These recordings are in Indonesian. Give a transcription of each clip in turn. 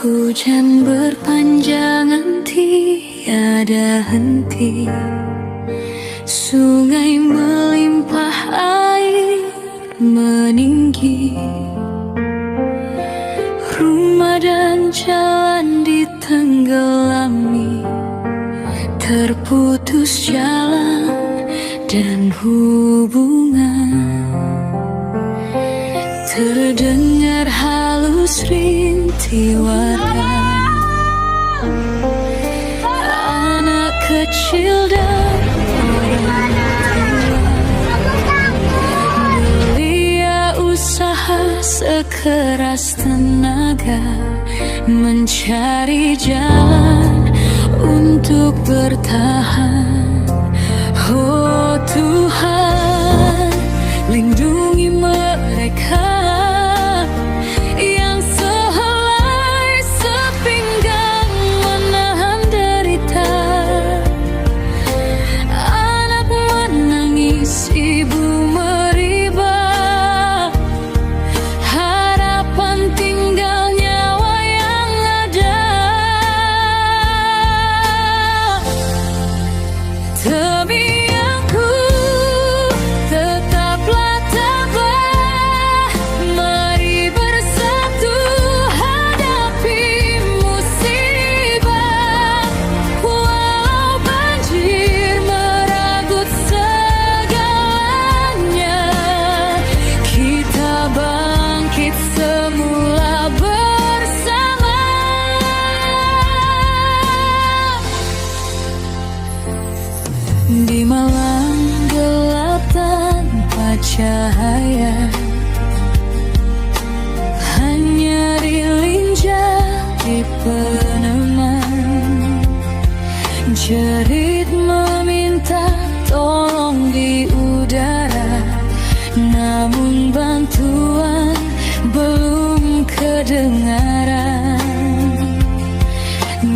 Hujan berpanjangan tiada henti, sungai melimpah air meninggi, rumah dan jalan ditenggelami, terputus jalan dan hubungan. Terdengar halus rintih warna, anak kecil dan orang tua belia usaha sekeras tenaga, mencari jalan untuk bertahan. Oh Tuhan, lindungi mereka yang sehelai sepinggang menahan derita. Anak menangis, ibu meribah, harapan tinggal nyawa yang ada. Demi aku tetaplah tabah, mari bersatu hadapi musibah. Walau banjir merenggut segalanya, kita bangkit semula bersama. Di malam gelap tanpa cahaya, hanya lilin jadi peneman. Jerit meminta tolong di udara, namun bantuan belum kedengaran.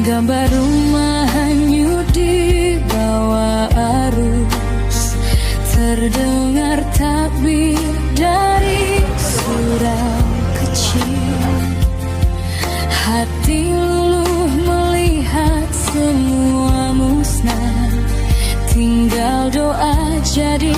Gambar rumah hanyut di bawah arus, terdengar takbir dari surau kecil. Hati luluh melihat semua musnah, tinggal doa jadi